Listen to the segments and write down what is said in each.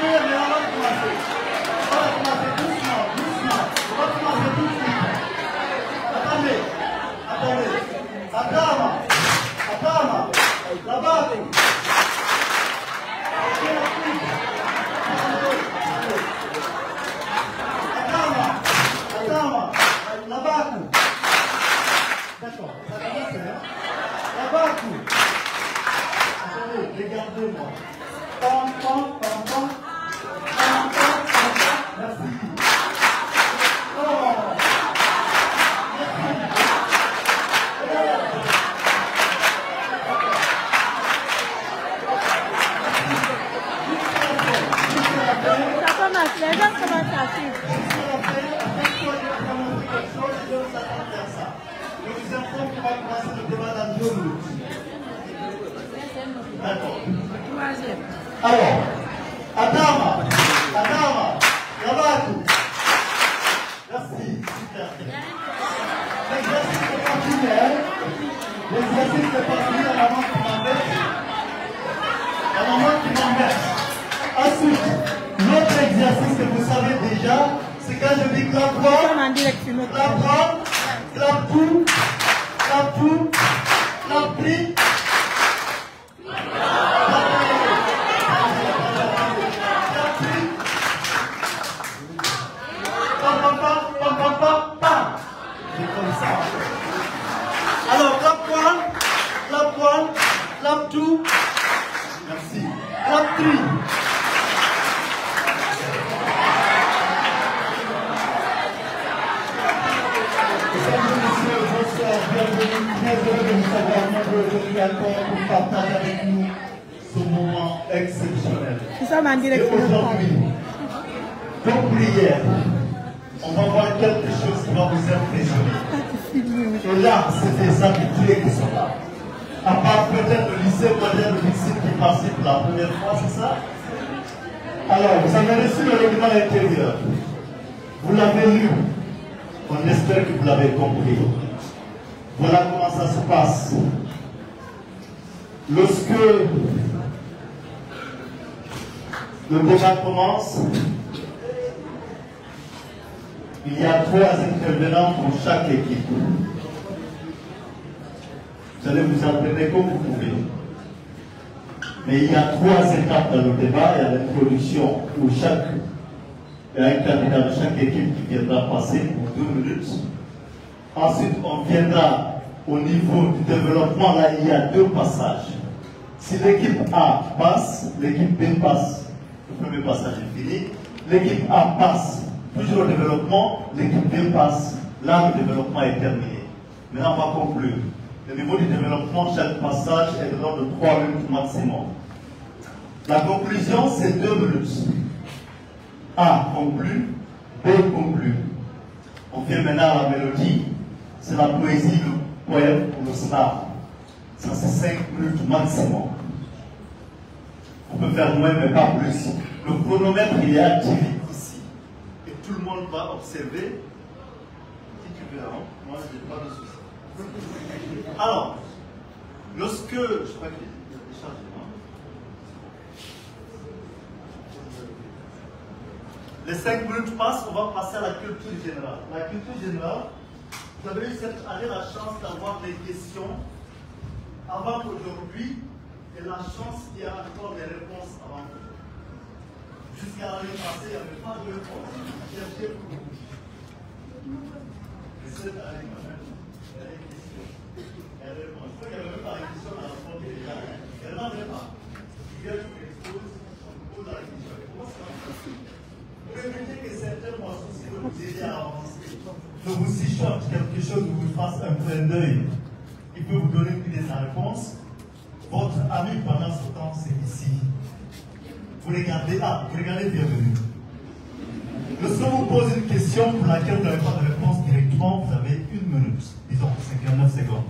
mais on va commencer. On va commencer doucement, doucement. On va commencer tout de suite. Attendez. Attends. Là-bas. Là-bas. D'accord, ça commence, hein? Là-bas. Attendez, regardez-moi. Pam. Merci. Oh. Ça commence, les gens commencent à suivre. Je vous informe qu'on va commencer le débat dans 2 minutes. D'accord. Alors, Adama, Yabatu. Merci, super. L'exercice est parti, L'exercice est parti, la maman qui m'embête. Ensuite, l'autre exercice que vous savez déjà, c'est quand je dis clap pris. C'est comme ça. Alors, clap tout. Merci. Clap 3. Bienvenue, très heureux de vous avoir nombreux encore pour partager avec nous ce moment exceptionnel. Et aujourd'hui, comme hier, on va voir quelque chose qui va vous impressionner. Et là, c'est des habitués qui sont là. À part peut-être le lycée moderne de Mixine qui passe pour la première fois, c'est ça? Alors, vous avez reçu le règlement intérieur. Vous l'avez lu. On espère que vous l'avez compris. Voilà comment ça se passe. Lorsque le débat commence, il y a 3 intervenants pour chaque équipe. Vous allez vous entraîner comme vous pouvez. Mais il y a 3 étapes dans le débat. Il y a l'introduction où il y a un candidat de chaque équipe qui viendra passer pour 2 minutes. Ensuite, on viendra au niveau du développement. Là, il y a 2 passages. Si l'équipe A passe, l'équipe B passe. Le premier passage est fini. L'équipe A passe toujours au développement, l'équipe B passe. Là, le développement est terminé. Maintenant, on va conclure. Le niveau du développement, chaque passage est de l'ordre de 3 minutes maximum. La conclusion, c'est 2 minutes. A conclut, B conclut. On vient maintenant à la mélodie. C'est la poésie, le poème ou le slam. Ça, c'est 5 minutes maximum. On peut faire moins, mais pas plus. Le chronomètre, il est activé ici. Et tout le monde va observer. Si tu veux, hein? Moi, je n'ai pas de souci. Alors, lorsque. Je crois qu'il y a des changements. Les 5 minutes passent, on va passer à la culture générale. La culture générale, vous avez eu cette année la chance d'avoir des questions avant qu'aujourd'hui et la chance qu'il y a encore des réponses avant qu'aujourd'hui. Jusqu'à l'année passée, il n'y avait pas de réponse. Cherchez pour vous. Mais cette année, quand même, il y a des questions. Il y a des réponses. Je crois qu'il n'y avait même pas de questions dans la première déjà. Il n'y en avait pas. Il vient, je vous expose, on vous pose la question. Comment ça va? Pour éviter que certains morceaux, si vous aider à avancer, je vous chuchote quelque chose, vous fasse un clin d'œil, il peut vous donner une idée de la réponse. Votre ami pendant ce temps, c'est ici. Vous regardez là, vous regardez bienvenue. Lorsqu'on vous pose une question pour laquelle vous n'avez pas de réponse directement, vous avez 1 minute, disons 59 secondes,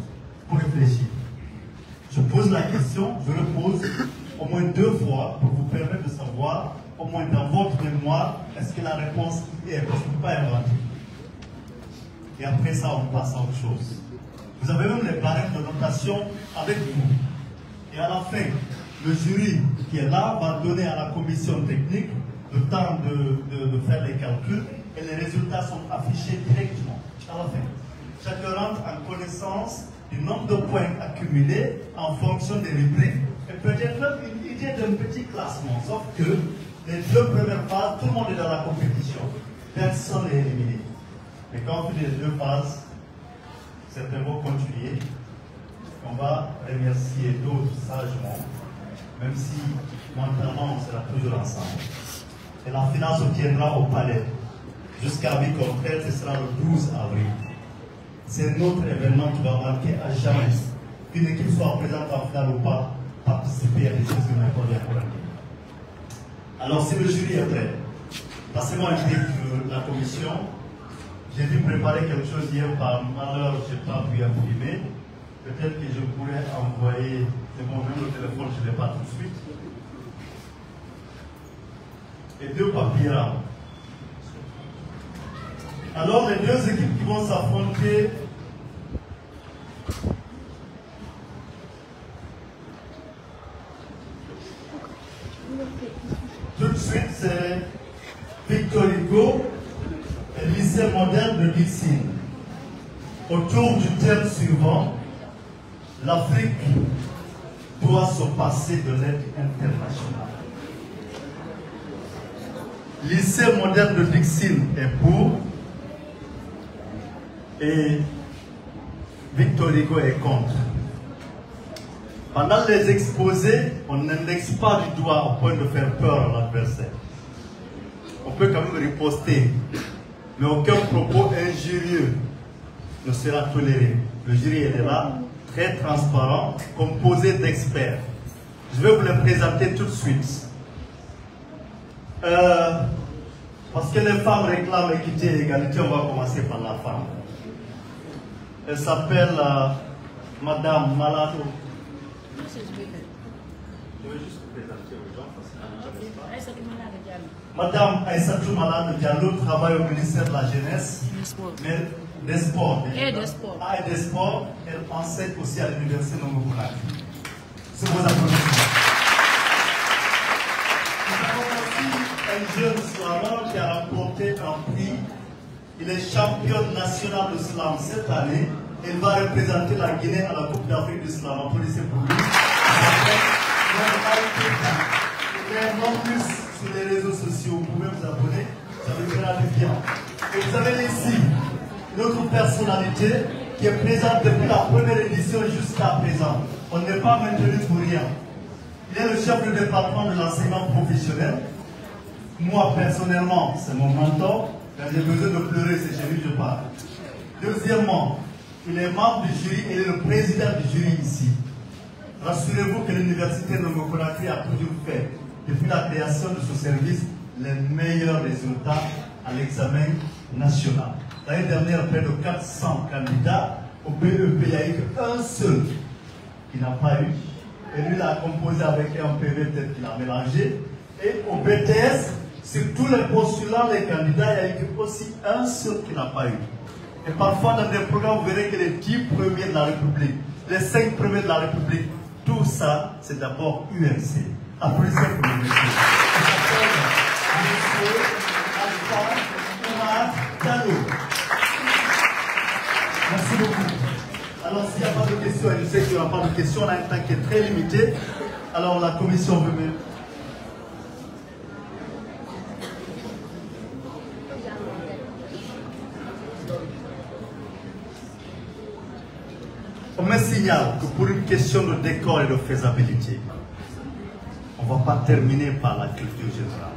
pour réfléchir. Je pose la question, je le pose au moins 2 fois pour vous permettre de savoir, au moins dans votre mémoire, est-ce que la réponse est, parce que vous ne pouvez pas inventer. Et après ça, on passe à autre chose. Vous avez même les barèmes de notation avec vous. Et à la fin, le jury qui est là va donner à la commission technique le temps de faire les calculs et les résultats sont affichés directement à la fin. Chacun rentre en connaissance du nombre de points accumulés en fonction des rubriques et peut-être même une idée d'un petit classement, sauf que les 2 premières phases, tout le monde est dans la compétition. Personne n'est éliminé. Mais quand on fait les 2 phases, certains vont continuer. On va remercier d'autres sagement, même si mentalement on sera toujours ensemble. Et la finale se tiendra au palais. Jusqu'à avis contraire, ce sera le 12 avril. C'est notre événement qui va marquer à jamais qu'une équipe soit présente en finale ou pas, participer à des choses qui n'ont pas bien pour elle. Alors si le jury est prêt, passez-moi un clip de la commission. J'ai dû préparer quelque chose hier par malheur, je n'ai pas pu imprimer. Peut-être que je pourrais envoyer, c'est bon, même le téléphone, je ne l'ai pas tout de suite. Et 2 papiers là. Alors les 2 équipes qui vont s'affronter, tout de suite c'est Victor Hugo et lycée moderne de Dixine. Autour du thème suivant, l'Afrique doit se passer de l'aide internationale. Lycée moderne de Dixine est pour et Victor Hugo est contre. Pendant les exposés, on n'indexe pas du doigt au point de faire peur à l'adversaire. On peut quand même riposter, mais aucun propos injurieux ne sera toléré. Le jury est là, très transparent, composé d'experts. Je vais vous les présenter tout de suite. Parce que les femmes réclament équité et égalité, on va commencer par la femme. Elle s'appelle Madame Malado. Je vais juste vous présenter aux gens parce que Madame Aïssatou Malade Diallo travaille au ministère de la Jeunesse, des Sports. Et des Sports. Elle enseigne aussi à l'université de Nomokunaki. C'est vos applaudissements. Nous avons aussi un jeune slameur qui a remporté un prix. Il est champion national de slam cette année. Il va représenter la Guinée à la Coupe d'Afrique du Slam. Applaudissez pour lui. Il est non plus sur les réseaux sociaux. Vous pouvez vous abonner. Ça vous fera du bien. Et vous avez ici une autre personnalité qui est présente depuis la première édition jusqu'à présent. On n'est pas maintenu pour rien. Il est le chef du département de l'enseignement professionnel. Moi, personnellement, c'est mon mentor. Quand j'ai besoin de pleurer, c'est chez lui que je parle. Deuxièmement, il est membre du jury et il est le président du jury ici. Rassurez-vous que l'université de Nomokunaki a toujours fait, depuis la création de ce service, les meilleurs résultats à l'examen national. L'année dernière, près de 400 candidats. Au BEP, il n'y a eu qu'un seul qui n'a pas eu. Et lui, il a composé avec un PV peut-être qu'il a mélangé. Et au BTS, sur tous les postulants, les candidats, il n'y a eu aussi un seul qui n'a pas eu. Et parfois, dans des programmes, vous verrez que les 10 premiers de la République, les 5 premiers de la République, tout ça, c'est d'abord UNC. Applaudissez pour le monsieur. Monsieur Alpha Oumar Diallo. Merci beaucoup. Alors, s'il n'y a pas de questions, et je sais qu'il n'y aura pas de questions, on a un temps qui est très limité. Alors, la commission veut même. On me signale que pour une question de décor et de faisabilité, on ne va pas terminer par la culture générale,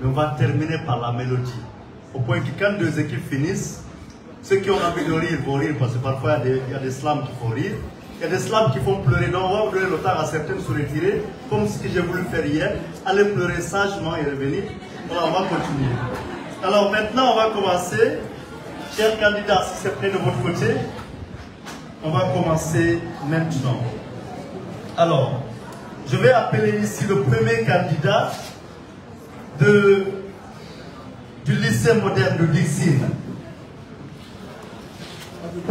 mais on va terminer par la mélodie. Au point que quand 2 équipes finissent, ceux qui ont envie de rire vont rire parce que parfois il y a des slams qui font rire, il y a des slams qui font pleurer. Donc on va vous donner le temps à certaines de se retirer, comme ce que j'ai voulu faire hier, aller pleurer sagement et revenir. Voilà, on va continuer. Alors maintenant on va commencer. Chers candidats, si c'est prêt de votre côté, on va commencer maintenant. Alors, je vais appeler ici le premier candidat du lycée moderne de Dixine.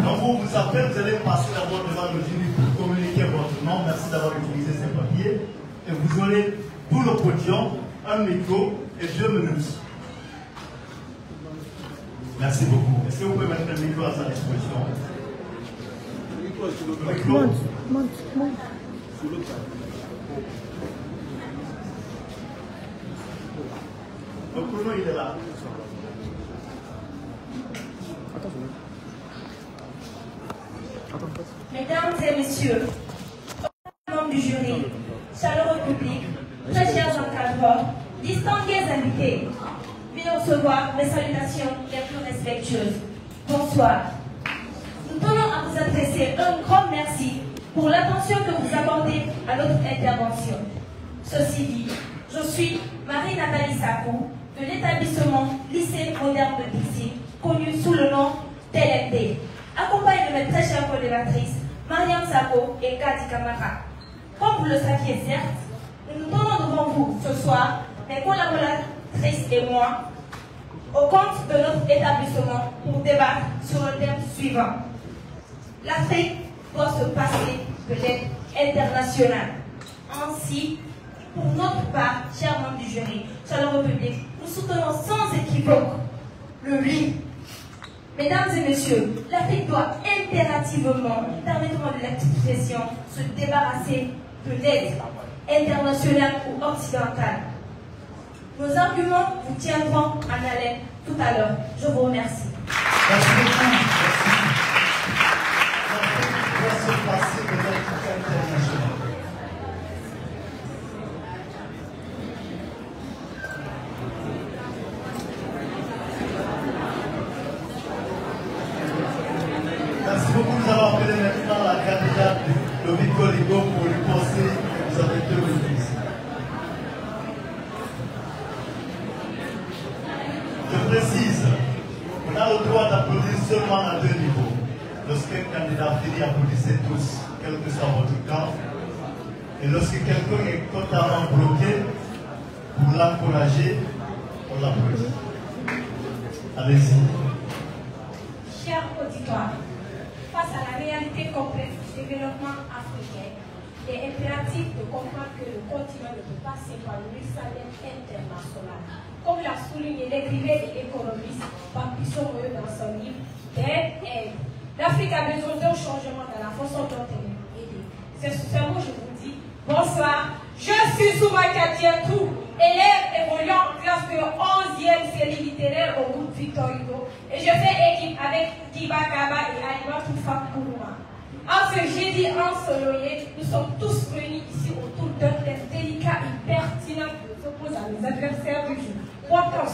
Quand vous vous appelez, vous allez passer d'abord devant le jury pour communiquer votre nom. Merci d'avoir utilisé ces papiers. et vous aurez tout le podium, un micro et 2 minutes. Merci beaucoup. Est-ce que vous pouvez mettre le micro à sa disposition? Le micro. Monte. Le chrono, il est là. Mesdames et messieurs, membres du jury, chaleureux public, très chers encadreurs, distingués invités, veuillez recevoir mes salutations les plus respectueuses. Bonsoir. Nous tenons à vous adresser un grand merci pour l'attention que vous accordez à notre intervention. Ceci dit, je suis Marie-Nathalie Sakou de l'établissement Lycée Moderne de Dixie, connu sous le nom TLMD, accompagnée de mes très chères collaboratrices Mariam Sako et Kati Kamara. Comme vous le saviez certes, nous nous tenons devant vous ce soir, mes collaboratrices et moi, au compte de notre établissement pour débattre sur le thème suivant. L'Afrique doit se passer de l'aide internationale. Ainsi, pour notre part, chers membres du jury, chaleureux public, nous soutenons sans équivoque le oui. Mesdames et messieurs, l'Afrique doit impérativement, permettez-moi de l'expression, se débarrasser de l'aide internationale ou occidentale. Nos arguments vous tiendront en haleine tout à l'heure. Je vous remercie. Merci beaucoup. L'Afrique doit se passer de l'aide internationale. Merci beaucoup. Nous allons appeler maintenant la candidate de Victor Hugo pour lui poser. Vous avez 2 minutes. Je précise, on a le droit d'applaudir seulement à 2 niveaux. Lorsqu'un candidat finit, applaudissez tous, quel que soit votre camp. Et lorsque quelqu'un est totalement bloqué, pour l'encourager, on l'applaudit. Allez-y. Chers auditoires, face à la réalité complexe du développement africain, il est impératif de comprendre que le continent ne peut pas s'épanouir sans l'aide internationale. Comme l'a souligné l'écrivain et économiste Papisson dans son livre D'aide. L'Afrique a besoin d'un changement dans la façon dont elle est aidée. C'est sous ce mot que je vous dis bonsoir. Je suis Soumaka Diatou, élève évoluant en classe de 11e série littéraire au groupe Victor Hugo. Et je fais équipe avec Kiba Kaba et Alima Toufa Kourouma. En ce jeudi ensoleillé, nous sommes tous réunis ici autour d'un thème délicat et pertinent qui nous oppose à nos adversaires du jour. Pourtant,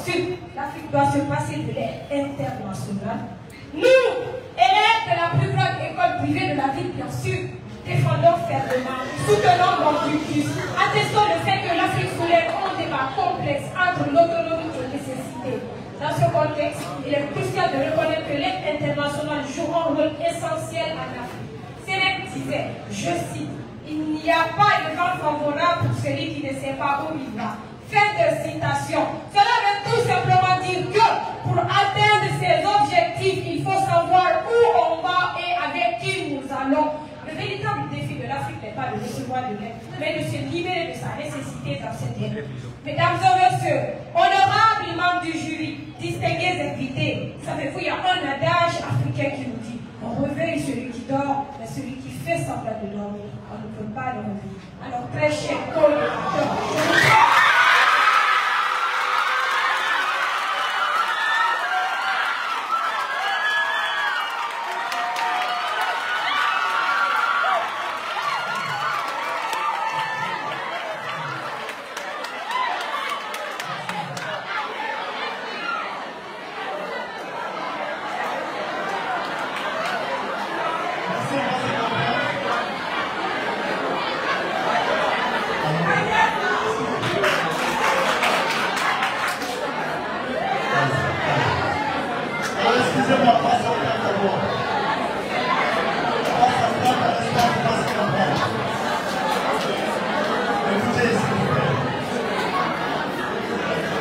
l'Afrique doit se passer de l'aide internationale. Nous, élèves de la plus grande école privée de la ville, bien sûr, défendons fermement, soutenons l'objectif, attestons le fait que l'Afrique soulève un débat complexe entre l'autonomie et la nécessité. Dans ce contexte, il est crucial de reconnaître que l'aide internationale joue un rôle essentiel en Afrique. Sénèque disait, je cite, il n'y a pas de vent favorable pour celui qui ne sait pas où il va. Fin de citation. Cela veut tout simplement dire que pour atteindre ces objectifs, il faut savoir où on va et avec qui nous allons. Le véritable défi de l'Afrique n'est pas de recevoir de l'aide, mais de se libérer de sa nécessité dans cette aide. Mesdames et messieurs, honorables membres du jury, distingués invités, savez-vous, il y a un adage africain qui nous dit on réveille celui qui dort, mais celui qui fait semblant de dormir, on ne peut pas le réveiller. Alors, très chers collaborateurs,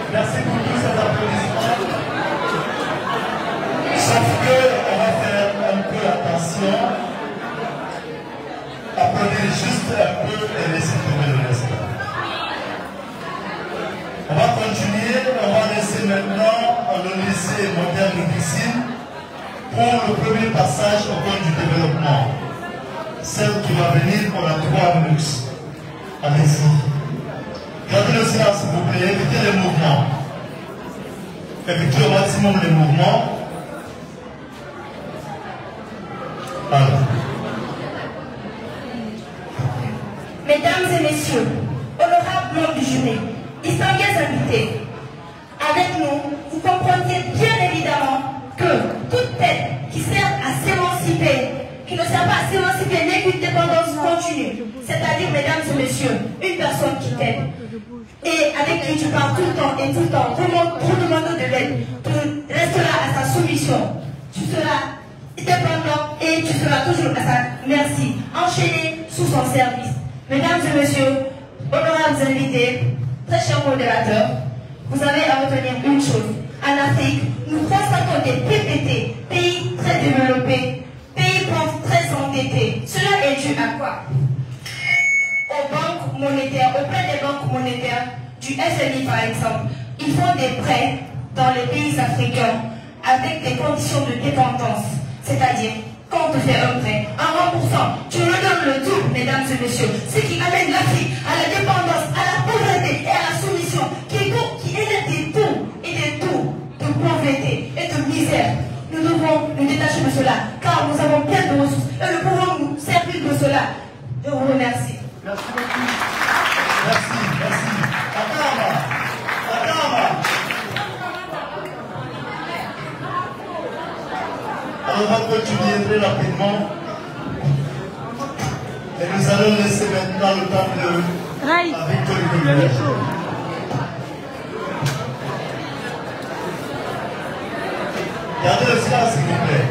Merci pour tous ces applaudissements. Sauf que on va faire un peu attention. Applaudir juste un peu et laisser tomber le reste. On va continuer, on va laisser maintenant le lycée moderne de Dixine pour le premier passage au code du développement. Celle qui va venir, on a 3 minutes. Allez-y. Gardez le silence, s'il vous plaît, évitez les mouvements. Évitez au maximum les mouvements. Alors. Mesdames et messieurs, honorables membres du jury, distingués invités, avec nous, vous comprendrez bien évidemment que toute tête qui sert à s'émanciper, qui ne sert pas à s'émanciper, n'est qu'une dépendance continue. C'est-à-dire, mesdames et messieurs, une personne qui t'aide et avec qui tu parles tout le temps et tout le temps, pour demander de l'aide, tu resteras à sa soumission. Tu seras dépendant et tu seras toujours à sa merci, enchaîné sous son service. Mesdames et messieurs, honorables invités, très chers modérateurs, vous avez à retenir une chose. En Afrique, nous constatons des PPT, pays très développés, pays pauvres très endettés. Cela est dû à quoi? Aux banques monétaires, auprès des banques monétaires, du FMI par exemple. Ils font des prêts dans les pays africains avec des conditions de dépendance. C'est-à-dire, quand on te fait un prêt, en remboursant, tu redonnes le double, mesdames et messieurs. Ce qui amène l'Afrique à la dépendance, à la pauvreté et à la soumission, qui élève des taux et des taux de pauvreté et de misère. Nous devons nous détacher de cela, car nous avons plein de ressources et nous pouvons nous servir de cela. Je vous remercie. Merci beaucoup. Merci, merci. Akama. Alors on va continuer très rapidement. Et nous allons laisser maintenant le temps de la victoire du village. Gardez le silence, s'il vous plaît.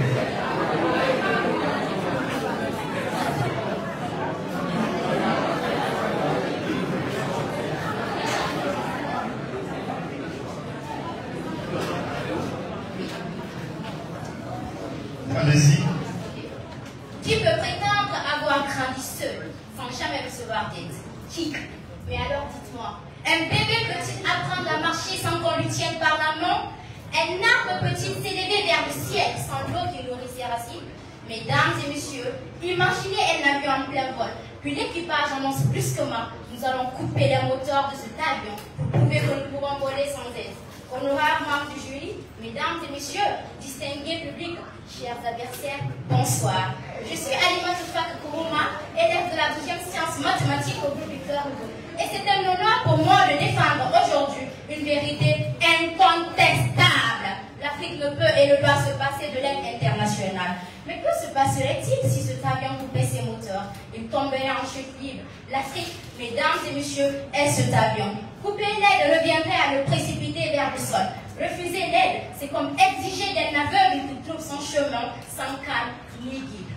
Allez-y. Qui peut prétendre avoir grandi seul, sans jamais recevoir d'aide? Qui? Mais alors dites-moi, un bébé peut-il apprendre à marcher sans qu'on lui tienne par la main? Un arbre peut-il s'élever vers le ciel sans l'eau qui nourrit ses racines? Mesdames et messieurs, imaginez un avion en plein vol, puis l'équipage annonce brusquement: nous allons couper les moteurs de cet avion pour prouver que nous pouvons voler sans aide. Honorables membres du jury, mesdames et messieurs, distingués publics, chers adversaires, bonsoir. Je suis Alima Toufak Kourouma, élève de la 12e sciences mathématiques au groupe Victor Hugo. Et c'est un honneur pour moi de défendre aujourd'hui une vérité incontestable. L'Afrique ne peut et ne doit se passer de l'aide internationale. Mais que se passerait-il si cet avion coupait ses moteurs? Il tomberait en chute libre. L'Afrique, mesdames et messieurs, est cet avion. Couper l'aide reviendrait à le précipiter vers le sol. Refuser l'aide, c'est comme exiger d'un aveugle qui trouve son chemin sans calme ni guide.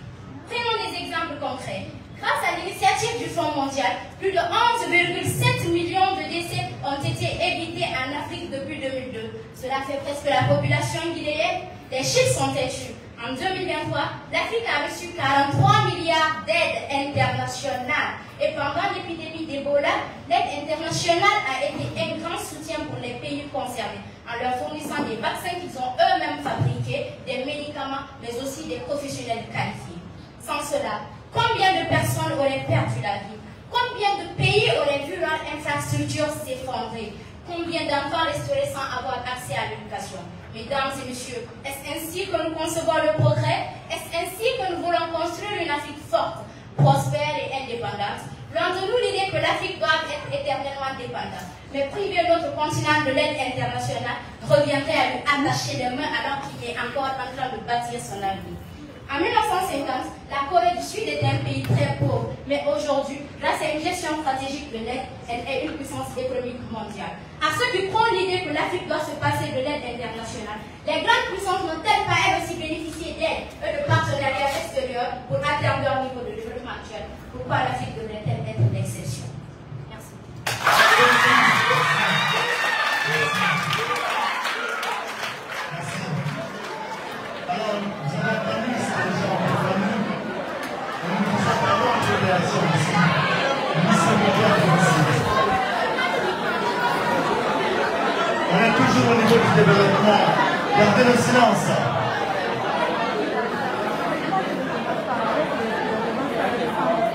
Prenons des exemples concrets. Grâce à l'initiative du Fonds mondial, plus de 11,7 millions de décès ont été évités en Afrique depuis 2002. Cela fait presque la population guinéenne. Les chiffres sont têtus. En 2023, l'Afrique a reçu 43 milliards d'aides internationales. Et pendant l'épidémie d'Ebola, l'aide internationale a été un grand soutien pour les pays concernés, en leur fournissant des vaccins qu'ils ont eux-mêmes fabriqués, des médicaments, mais aussi des professionnels qualifiés. Sans cela, combien de personnes auraient perdu la vie? Combien de pays auraient vu leur infrastructure s'effondrer? Combien d'enfants resteraient sans avoir accès à l'éducation? Mesdames et messieurs, est-ce ainsi que nous concevons le progrès? Est-ce ainsi que nous voulons construire une Afrique forte, prospère et indépendante? Loin de nous l'idée que l'Afrique doit être éternellement dépendante. Mais priver notre continent de l'aide internationale reviendrait à lui attacher les mains alors qu'il est encore en train de bâtir son avenir. En 1950, la Corée du Sud était un pays très pauvre, mais aujourd'hui, grâce à une gestion stratégique de l'aide, elle est une puissance économique mondiale. À ceux qui prônent l'idée que l'Afrique doit se passer de l'aide internationale, les grandes puissances n'ont-elles pas elles aussi bénéficié d'aide et de partenariats extérieurs pour atteindre leur niveau de développement actuel? Pourquoi l'Afrique devrait-elle être l'exception? Merci. Alors, vous avez entendu ces gens revenus. Nous nous attendons à une réaction ici. Nous sommes bien ici. au niveau du développement. Gardez le silence.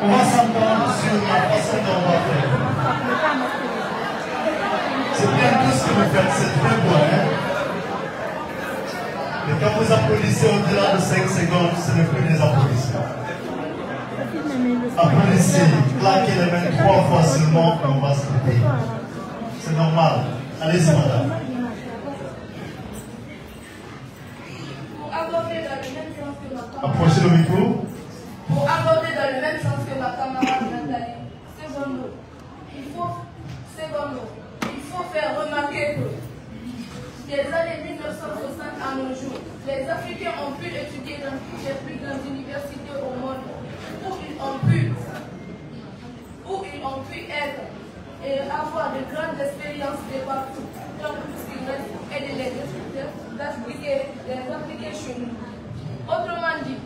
On va s'entendre sur la façon dont on va faire. C'est bien tout ce que vous faites, c'est très bon. Hein? Mais quand vous applaudissez au-delà de 5 secondes, ce n'est plus des applaudissements. Applaudissez, claquez les mains 3 fois seulement, on va se quitter. C'est normal. Allez-y, madame. Approchez le micro. Pour aborder dans le même sens que ma camarade Nathalie, secondo, il faut faire remarquer que des années 1960 à nos jours, les Africains ont pu étudier dans les plus grandes universités au monde où ils ont pu être et avoir de grandes expériences de partout. Donc, ce qu'il reste est de les appliquer chez nous. Autrement dit,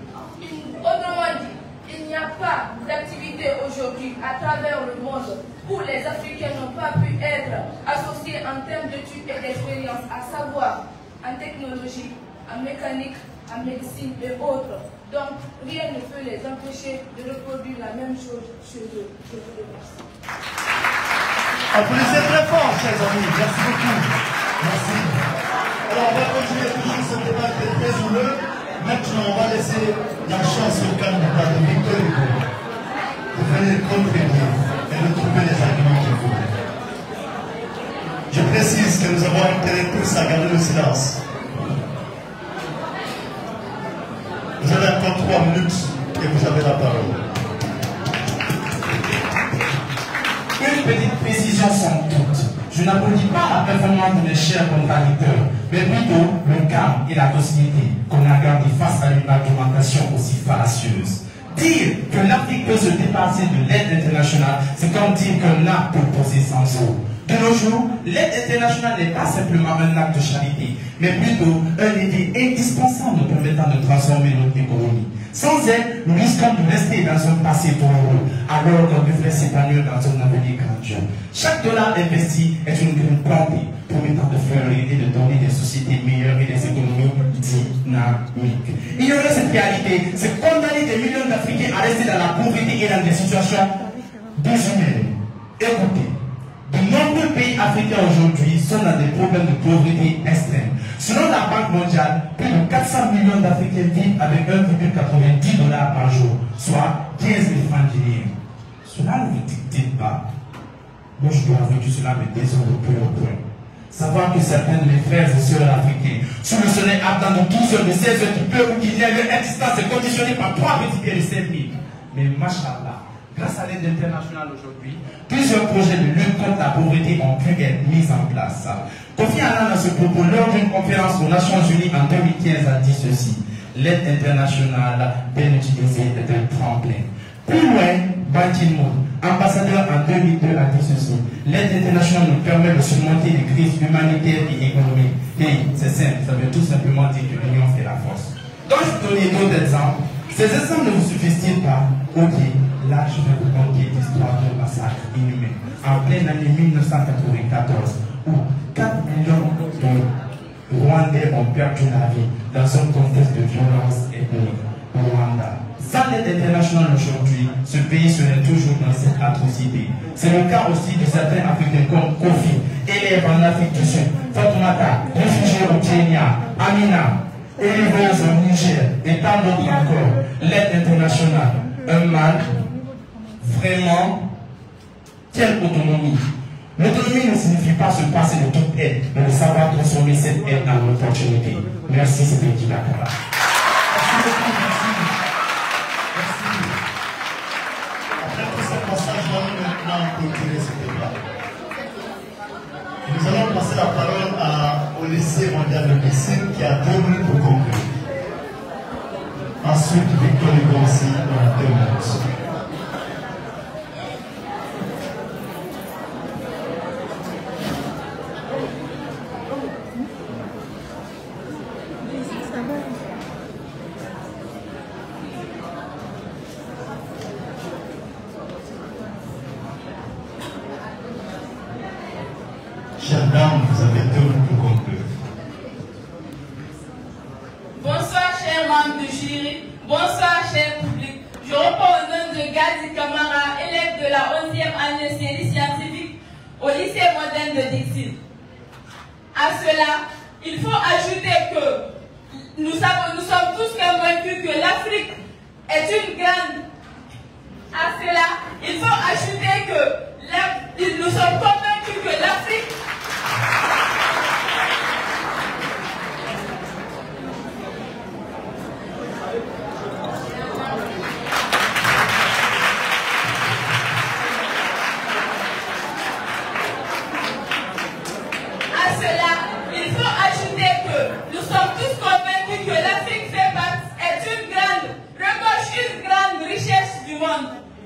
il n'y a pas d'activité aujourd'hui à travers le monde où les Africains n'ont pas pu être associés en termes d'études et d'expérience, à savoir en technologie, en mécanique, en médecine et autres. Donc, rien ne peut les empêcher de reproduire la même chose chez eux. Je vous remercie. Applaudissez très fort, chers amis. Merci beaucoup. Merci. Alors, on va continuer toujours ce débat qui est très houleux. Maintenant, on va laisser la chance au candidat de Victor Hugo de venir contribuer et de trouver les arguments qu'il faut. Je précise que nous avons intérêt tous à garder le silence. Vous avez encore 3 minutes et vous avez la parole. Une petite précision sans doute. Je n'applaudis pas la performance de mes chers contradicteurs, mais plutôt le calme et la docilité qu'on a gardé face à une argumentation aussi fallacieuse. Dire que l'Afrique peut se dépasser de l'aide internationale, c'est comme dire qu'un arbre peut poser sans eau. De nos jours, l'aide internationale n'est pas simplement un acte de charité, mais plutôt un levier indispensable nous permettant de transformer notre économie. Sans elle, nous risquons de rester dans un passé douloureux, alors qu'on devrait s'épanouir dans un avenir grandiose. Chaque dollar investi est une graine plantée permettant de fleurir et de donner des sociétés meilleures et des économies dynamiques. Ignorer cette réalité, c'est condamner des millions d'Africains à rester dans la pauvreté et dans des situations déshumaines. Écoutez, de nombreux pays africains aujourd'hui sont dans des problèmes de pauvreté extrême. Selon la Banque mondiale, plus de 400 millions d'Africains vivent avec 1,90 $ par jour, soit 15 000 francs guinéens. Cela ne vous dicte pas. Moi, je dois avouer que cela me désole au plus haut point. Savoir que certains de mes frères et sœurs africains, sous le soleil ardent de 12 heures, de 16 heures, du peuple guinéen, leur existence est conditionnée par 3 petits biens de 5 000. Mais, machallah, grâce à l'aide internationale aujourd'hui, plusieurs projets de lutte contre la pauvreté ont pu être mis en place. Kofi Annan, à ce propos, lors d'une conférence aux Nations Unies en 2015, a dit ceci: l'aide internationale bien utilisée est un tremplin. Plus loin, Ban Ki-moon, ambassadeur en 2002, a dit ceci: l'aide internationale nous permet de surmonter les crises humanitaires et économiques. Et c'est simple, ça veut tout simplement dire que l'union fait la force. Donc, je vais donner d'autres exemples. Ces exemples ne vous suffisent-ils pas? Ok, là, je vais vous conter l'histoire d'un massacre inhumain en pleine année 1994, où 4 millions de Rwandais ont perdu la vie dans un contexte de violence ethnique au Rwanda. Sans l'aide internationale aujourd'hui, ce pays serait toujours dans cette atrocité. C'est le cas aussi de certains Africains comme Kofi, élève en Afrique du Sud, Fatoumata, réfugié au Kenya, Amina, éleveuse au Niger et tant d'autres encore. L'aide internationale, un mal, vraiment, quelle autonomie? L'autonomie ne signifie pas se passer de toute aide, mais de savoir transformer cette aide en opportunité. Merci, c'était Guy Lakara. Merci beaucoup, merci. Après tout ce passage, nous allons maintenant continuer ce débat. Nous allons passer la parole au lycée mondial de médecine qui a 2 minutes pour conclure. Ensuite, Victor Hugo aussi dans 2 minutes. Chère dame, vous avez 2 minutes pour conclure. en ingénierie scientifique au lycée moderne de Dixit. À cela, il faut ajouter que nous sommes tous convaincus que l'Afrique est une grande... À cela, il faut ajouter que nous sommes convaincus que l'Afrique...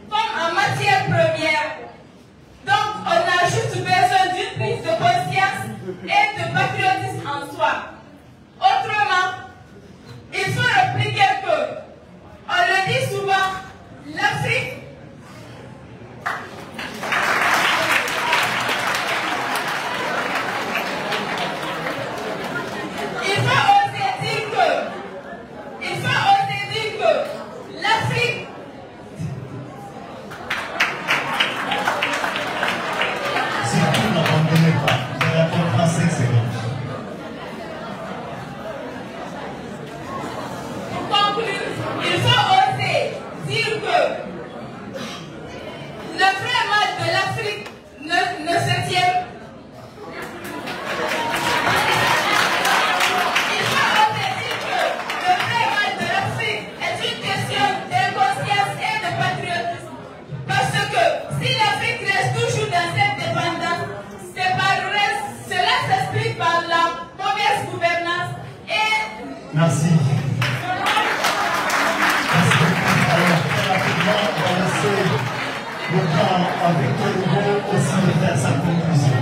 Comme en matière première. Donc, on a juste besoin d'une prise de conscience et de patriotisme en soi. Autrement, il faut répliquer que, on le dit souvent, l'Afrique... Il faut oser dire que l'Afrique... Merci. Le temps avec Hugo aussi de faire sa conclusion.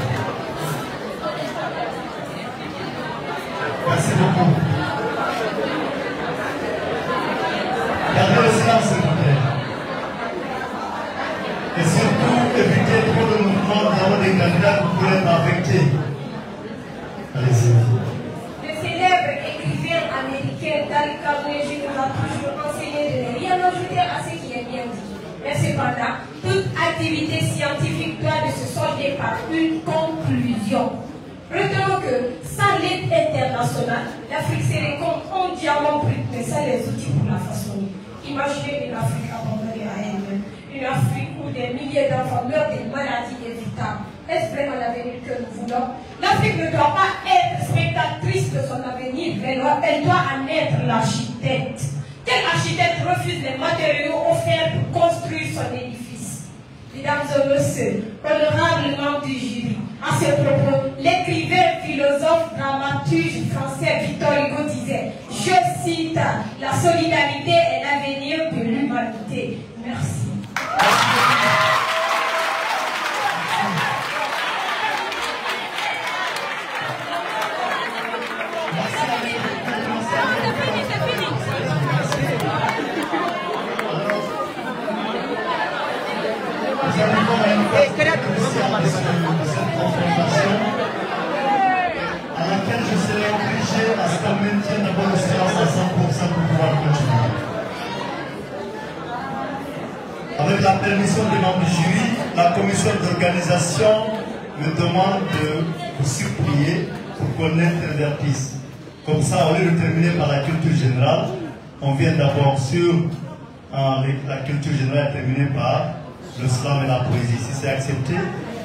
Merci beaucoup. Gardez le silence, s'il vous plaît. Et surtout, évitez trop de mouvements. Nous avons des candidats qui pourraient être affectés. Allez-y. Le célèbre écrivain américain Dale Carnegie nous a toujours enseigné de ne rien ajouter à ce qui est bien dit. Mais cependant, toute activité scientifique doit se solder par une conclusion. Retenons que sans l'aide internationale, l'Afrique serait comme un diamant brut, mais sans les outils pour la façonner. Imaginez une Afrique abandonnée à elle-même, une Afrique où des milliers d'enfants meurent des maladies évitables. Est-ce vraiment l'avenir que nous voulons? L'Afrique ne doit pas être spectatrice de son avenir, mais elle doit en être l'architecte. Quel architecte refuse les matériaux offerts pour construire son édifice? Mesdames et messieurs, honorable membre du jury, à ce propos, l'écrivain, philosophe, dramaturge français Victor Hugo disait, je cite, la solidarité est l'avenir de l'humanité. Merci. À laquelle je serai obligé à ce qu'on maintienne d'abord le silence à 100% pour pouvoir continuer. Avec la permission des membres du jury, la commission d'organisation me demande de vous supplier pour connaître l'artiste. Comme ça, au lieu de terminer par la culture générale, on vient d'abord sur la culture générale terminée par le slam et la poésie. Si c'est accepté,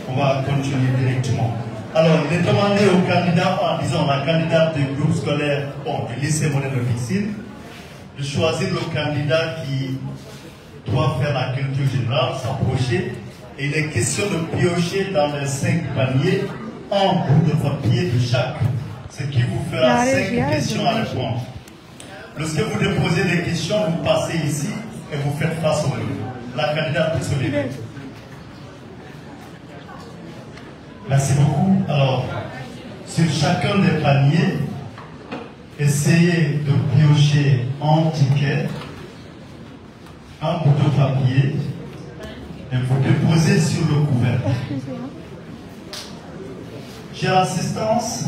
on va continuer directement. Alors, il est demandé aux candidats, disons la candidate du groupe scolaire du lycée moderne de Dixit, de choisir le candidat qui doit faire la culture générale, s'approcher. Et il est question de piocher dans les 5 paniers un bout de papier de chaque, ce qui vous fera 5 questions à répondre. Lorsque vous déposez des questions, vous passez ici et vous faites face au livre. La candidate peut se lever. Merci beaucoup. Alors, sur chacun des paniers, essayez de piocher un ticket, un bout de papier, et vous déposez sur le couvercle. Chère assistance,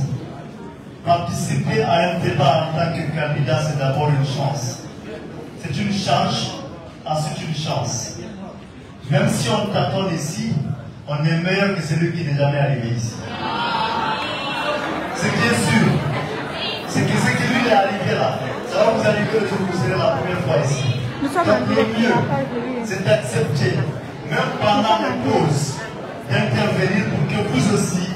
participer à un débat en tant que candidat, c'est d'abord une chance. C'est une charge, ensuite une chance. Même si on t'attend ici, on est meilleur que celui qui n'est jamais arrivé ici. Ce qui est sûr, c'est que ce qui lui est arrivé là, ça va vous arriver le jour où vous serez la première fois ici. Donc le mieux, c'est d'accepter, même pendant les pauses, d'intervenir pour que vous aussi,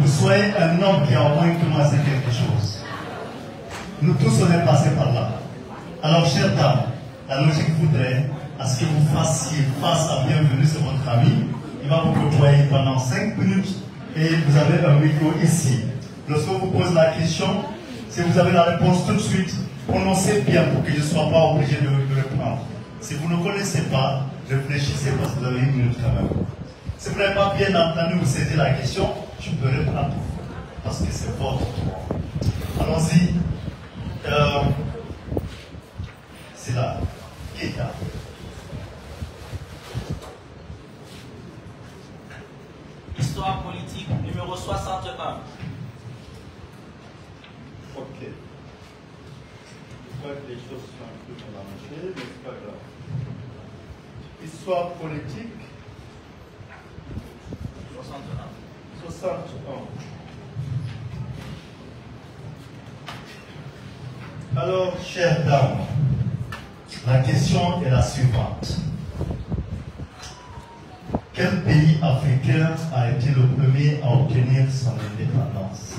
vous soyez un homme qui a au moins commencé quelque chose. Nous tous, on est passés par là. Alors, chère dame, la logique voudrait à ce que vous fassiez face à bienvenue, c'est votre ami. Il va vous côtoyer pendant 5 minutes et vous avez un micro ici. Lorsqu'on vous pose la question, si vous avez la réponse tout de suite, prononcez bien pour que je ne sois pas obligé de reprendre. Si vous ne connaissez pas, réfléchissez parce que vous avez 1 minute quand même. Si vous n'avez pas bien entendu ou saisi la question, je peux reprendre parce que c'est votre tour. Allons-y. C'est là. Keita. Histoire politique numéro 61. Ok. Je crois que les choses sont un peu mélangées, mais c'est pas grave. Histoire politique 61. Alors, chère dame, la question est la suivante. Quel pays africain a été le premier à obtenir son indépendance?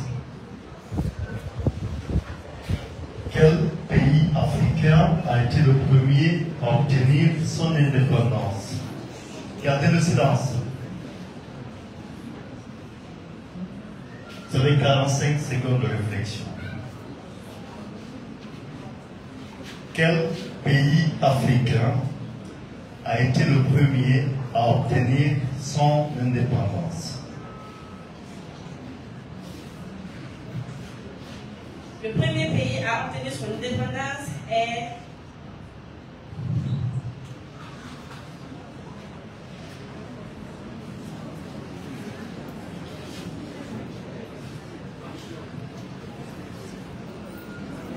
Quel pays africain a été le premier à obtenir son indépendance? Gardez le silence. Vous avez 45 secondes de réflexion. Quel pays africain a été le premier à obtenir son indépendance? Le premier pays à obtenir son indépendance est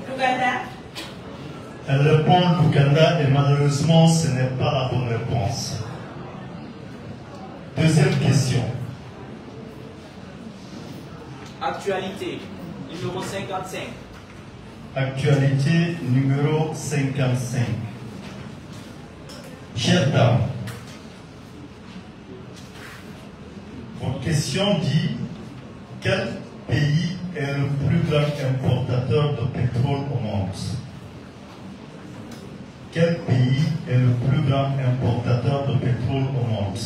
l'Ouganda. Elle répond l'Ouganda et malheureusement ce n'est pas la bonne réponse. Deuxième question. Actualité numéro 55. Actualité numéro 55. Chère dame, votre question dit quel pays est le plus grand importateur de pétrole au monde? Quel pays est le plus grand importateur de pétrole au monde?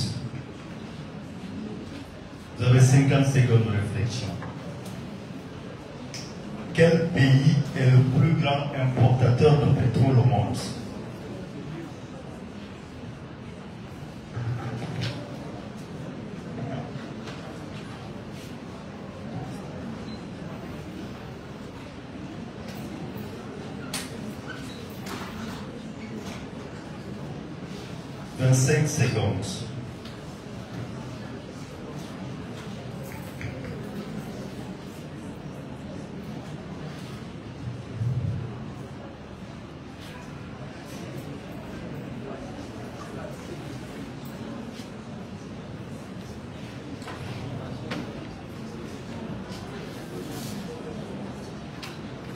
Vous avez 50 secondes de réflexion. Quel pays est le plus grand importateur de pétrole au monde? « 25 secondes.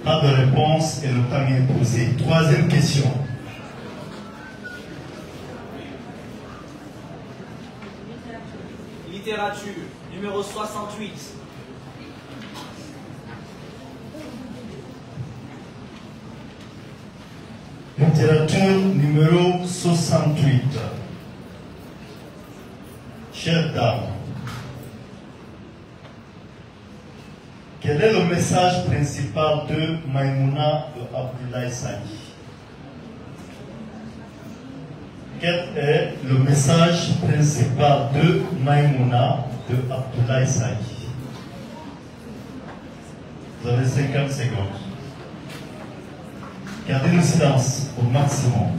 Pas de réponse et le temps est posé. Troisième question. Littérature numéro 68. Littérature numéro 68. Chère dame, quel est le message principal de Maïmouna de Abdoulaye Sani? Quel est le message principal de Maïmouna de Abdoulaye Sani? Vous avez 50 secondes. Gardez le silence au maximum.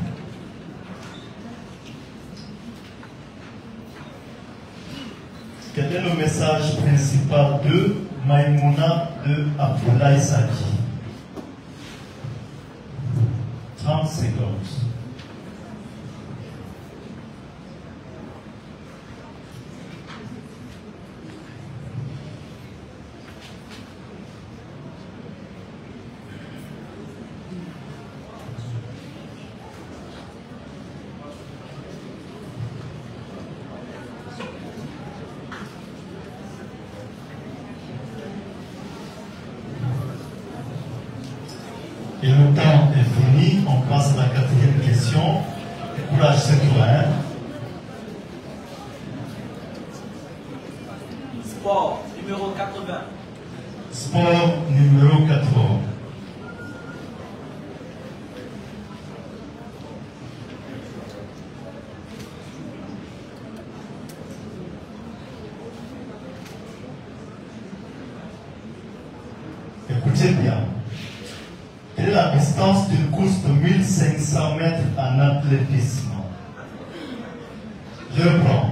Quel est le message principal de Maïmouna de Abdoulaye Sani? 30 secondes. le temps est fini, on passe à la quatrième question. Courage, c'est toi, hein? Sport, numéro 80. Sport, numéro 80. Écoutez bien. Quelle est la distance d'une course de 1500 mètres en athlétisme? Je reprends.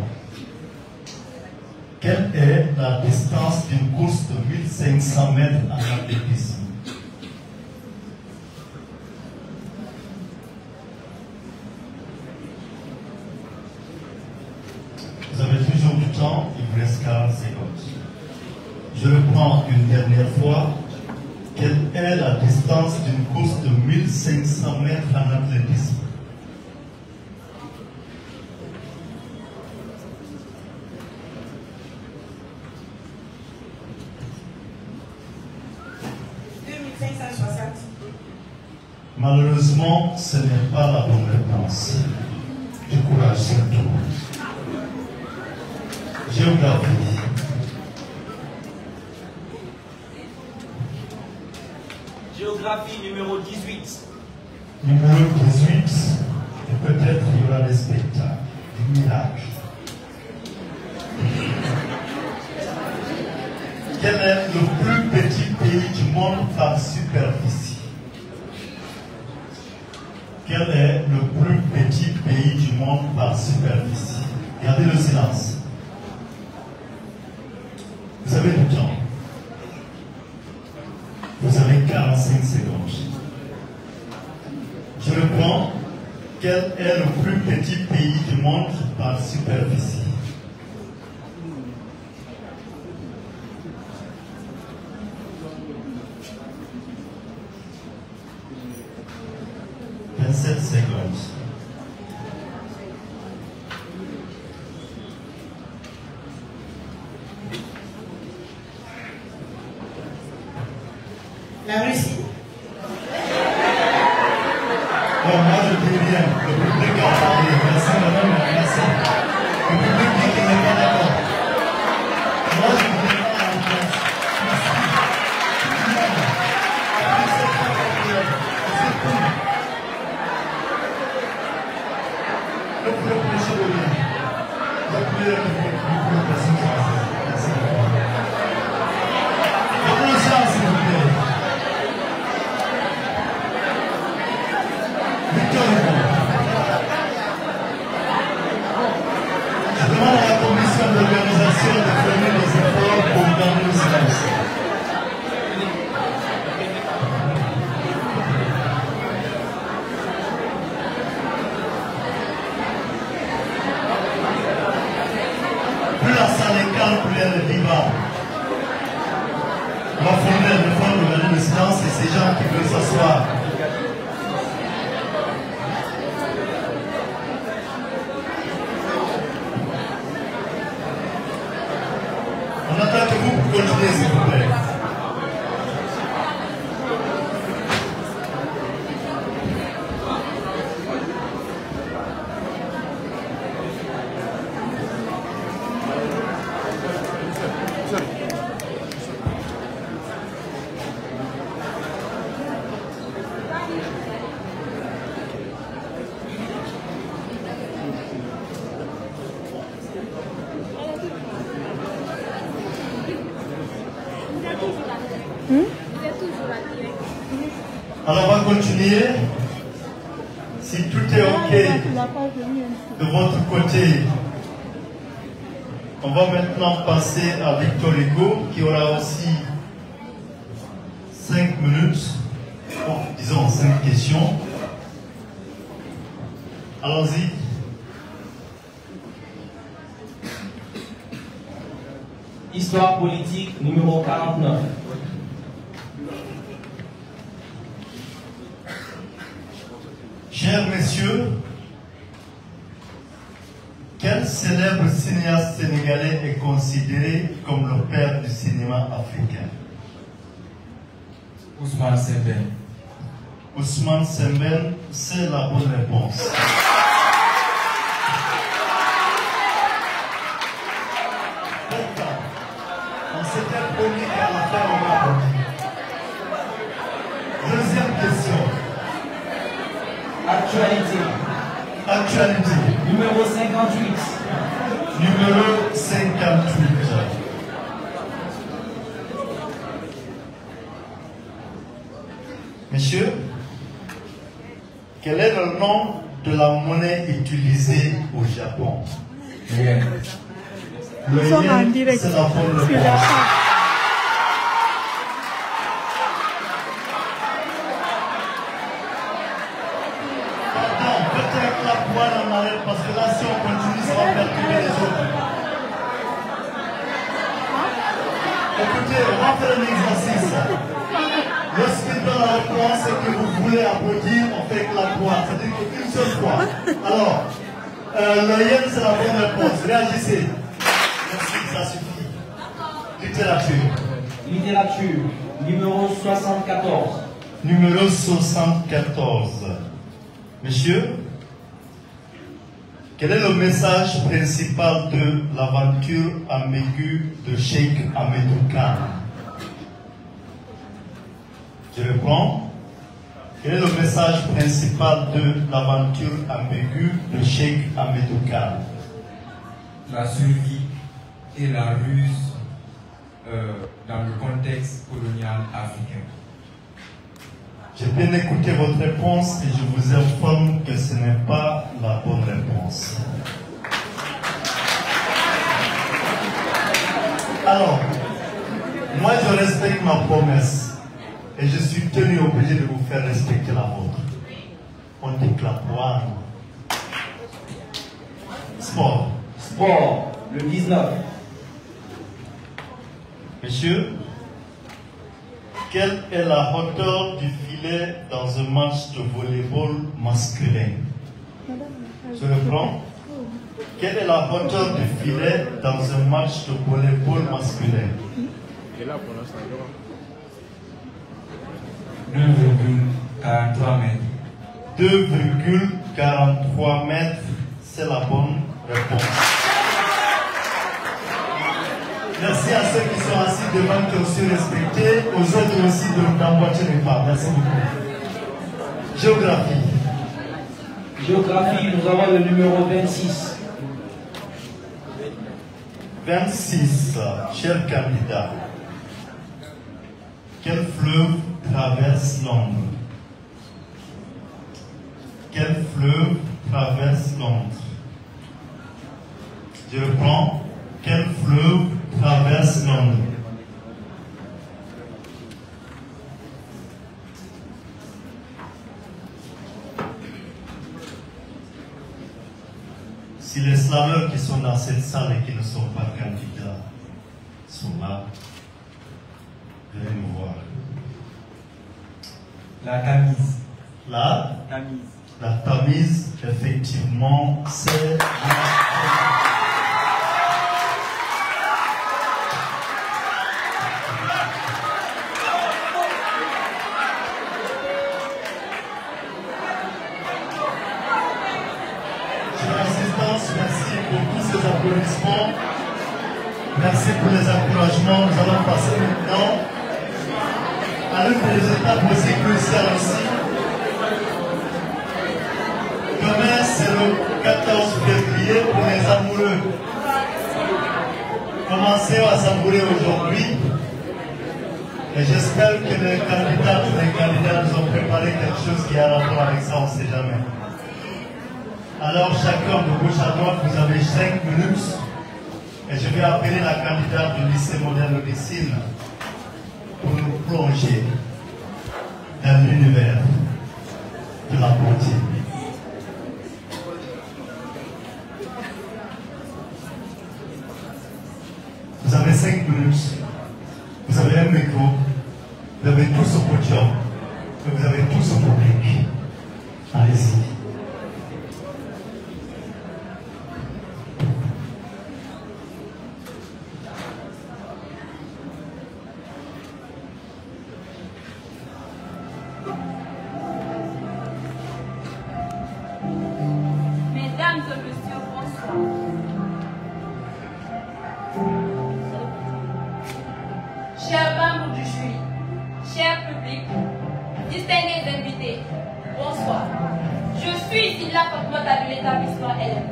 Quelle est la distance d'une course de 1500 mètres en athlétisme? Vous avez toujours du temps, il vous reste 40 secondes. Je reprends une dernière fois. Quelle est la distance d'une course de 1500 mètres en athlétisme? Malheureusement, ce n'est pas la bonne réponse. Du courage surtout. Géographie. Géographie numéro 18. Numéro 18, et peut-être il y aura des spectacles, des miracles. Quel est le plus petit pays du monde par superficie? Quel est le plus petit pays du monde par superficie? Gardez le silence. Vous avez du temps. Vous avez 45 secondes. Je reprends. Quel est le plus petit pays du monde par superficie? Secondes. La Russie. Bon, moi je dis rien. Le public a parlé. Merci madame, merci. Le public dit qu'il n'est pas d'accord. Moi je dis rien à la place. Alors on va continuer. Si tout est OK de votre côté, on va maintenant passer à Victor Hugo qui aura aussi 5 minutes, bon, disons 5 questions. Allons-y. Histoire politique numéro 49. Chers messieurs, quel célèbre cinéaste sénégalais est considéré comme le père du cinéma africain? Ousmane Sembène. Ousmane Sembène, c'est la bonne réponse. On s'était promis qu'à la fin on va applaudi. Deuxième question. Actualité. Numéro 58. Numéro 58. Monsieur, quel est le nom de la monnaie utilisée au Japon? Ils sont en direct c'est la bonne sur la réponse. page. Pardon, peut-être la poire en arrête parce que là, si on continue, ça va perturber les autres. Écoutez, on va faire un exercice. Lorsqu'il donne la réponse et que vous voulez applaudir, on fait que la poire. C'est-à-dire qu'une seule fois. Alors, le yen, c'est la bonne réponse. Réagissez. Merci, ça suffit. Littérature. Numéro 74. Numéro 74. Monsieur, quel est le message principal de l'aventure ambiguë de Cheikh Ahmadou Khan? Je reprends. Quel est le message principal de l'aventure ambiguë de Cheikh Ahmadou Khan? La survie et la ruse dans le contexte colonial africain. J'ai bien écouté votre réponse et je vous informe que ce n'est pas la bonne réponse. Alors, moi je respecte ma promesse et je suis tenu obligé de vous faire respecter la vôtre. On dit que la poire. Sport. Sport. Le 19. Monsieur, quelle est la hauteur du filet dans un match de volleyball masculin? Je reprends. Quelle est la hauteur du filet dans un match de volleyball masculin? 2,43 mètres. 2,43 mètres, c'est la bonne réponse. Merci à ceux qui sont assis devant, qui ont su respecter, aux autres aussi d'emboîter les pas. Merci beaucoup. Géographie. Géographie, nous avons le numéro 26. 26, cher candidat. Quel fleuve traverse Londres? Quel fleuve traverse Londres? Je reprends. Quel fleuve traverse Londres? Si les slameurs qui sont dans cette salle et qui ne sont pas candidats sont là, venez nous voir. La Tamise. La Tamise. La Tamise, effectivement, c'est merci pour tous ces applaudissements. Merci pour les encouragements. Nous allons passer maintenant à l'une des étapes aussi cruciales aussi. Demain, c'est le 14 février pour les amoureux. Commencez à s'amourer aujourd'hui. Et j'espère que les candidats nous ont préparé quelque chose qui a rapport avec ça, on ne sait jamais. Alors chacun de gauche à droite, vous avez 5 minutes et je vais appeler la candidate du lycée moderne de Dessine pour nous plonger dans l'univers de la beauté. Vous avez 5 minutes, vous avez un micro, vous avez tout ce podium et vous avez tout ce public. Allez-y. Aïcha Fatmata de l'établissement LM.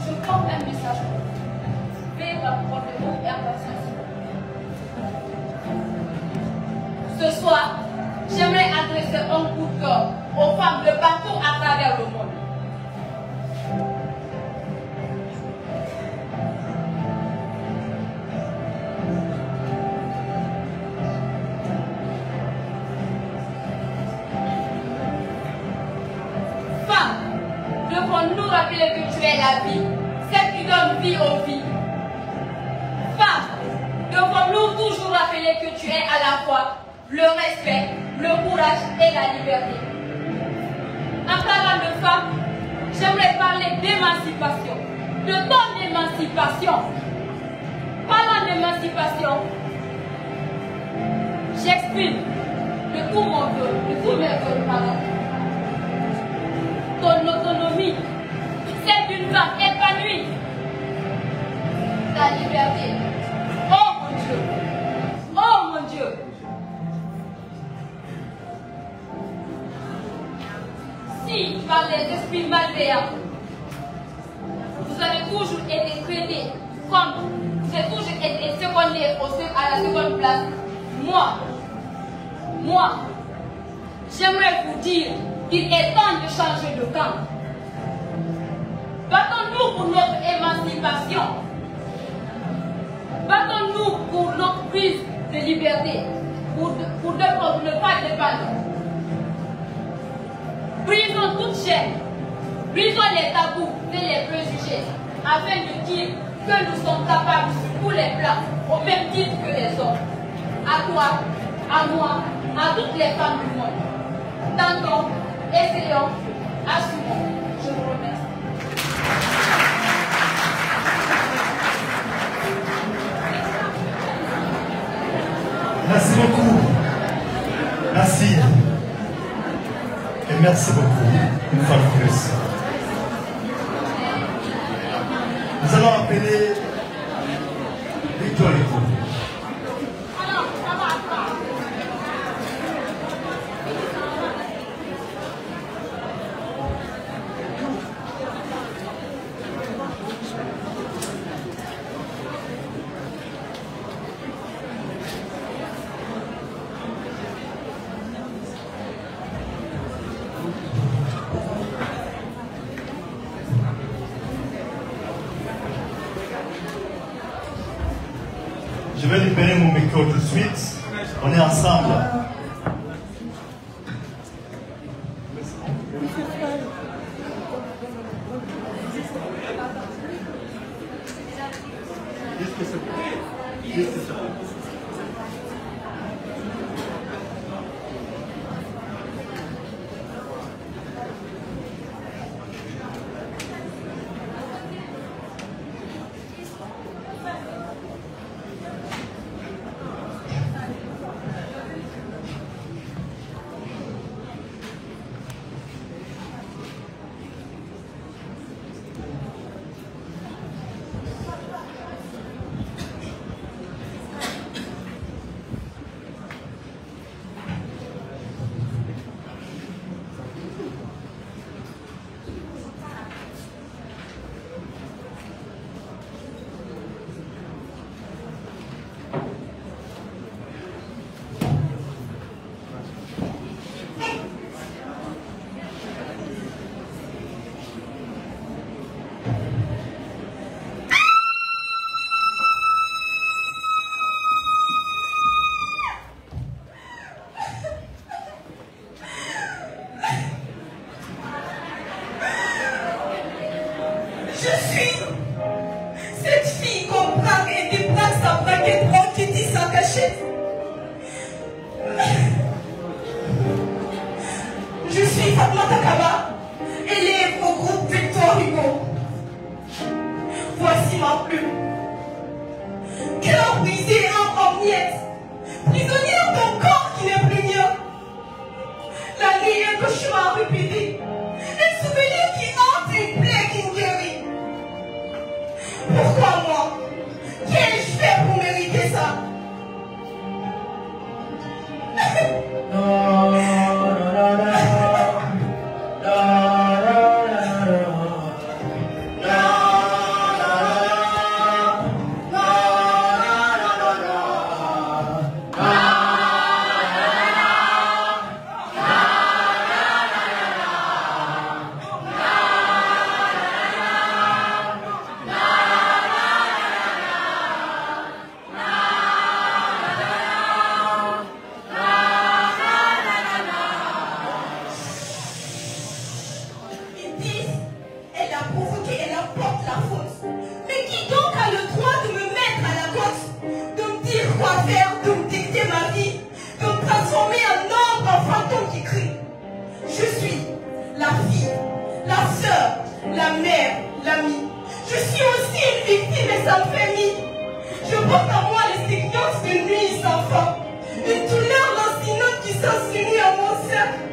Je porte un message pour vous. Veuillez m'apporter votre attention. Ce soir, j'aimerais adresser un coup de cœur aux femmes de partout à travers le monde. Femme, devons-nous rappeler que tu es la vie, celle qui donne vie aux vies. Femme, devons-nous toujours rappeler que tu es à la fois le respect, le courage et la liberté. En parlant de femme, j'aimerais parler d'émancipation, de ton émancipation. Parlant d'émancipation, j'exprime de tout mon cœur, de tous mes cœurs, pardon, ton autonomie, celle d'une femme épanouie, ta liberté. Oh mon Dieu, oh mon Dieu. Si par les esprits malveillants, vous avez toujours été traités comme vous avez toujours été secondé à la seconde place, moi, j'aimerais vous dire qu'il est temps de changer de camp. Battons-nous pour notre émancipation. Battons-nous pour notre prise de liberté, pour ne pas dépendre. Brisons toute chaîne, brisons les tabous et les préjugés, afin de dire que nous sommes capables sur tous les plans, au même titre que les hommes. À toi, à moi, à toutes les femmes du monde. Tentons, essayons, assumons. Je vous remercie. Merci beaucoup. Merci. Et merci beaucoup, une fois de plus. Nous allons appeler Victor Leco. Je vais libérer mon micro tout de suite. On est ensemble. No, no, no, no, no. mère, l'amie. Je suis aussi une victime et ça me fait mie. Je porte en moi les séquences de nuit sans fin. Une douleur lancinante qui s'insinue à mon sein.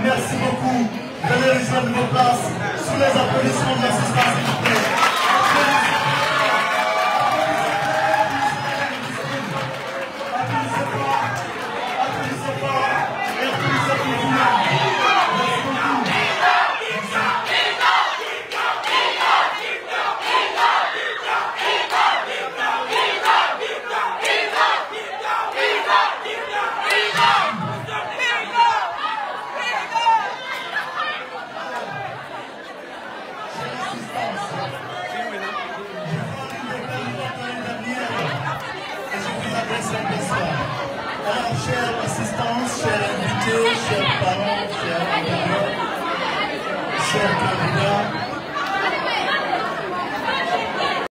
Merci beaucoup. Venez rejoindre vos places sous les applaudissements de l'assistance, s'il vous plaît. Alors, chère assistance, chers invités, chers parents, chers candidats, chers candidats,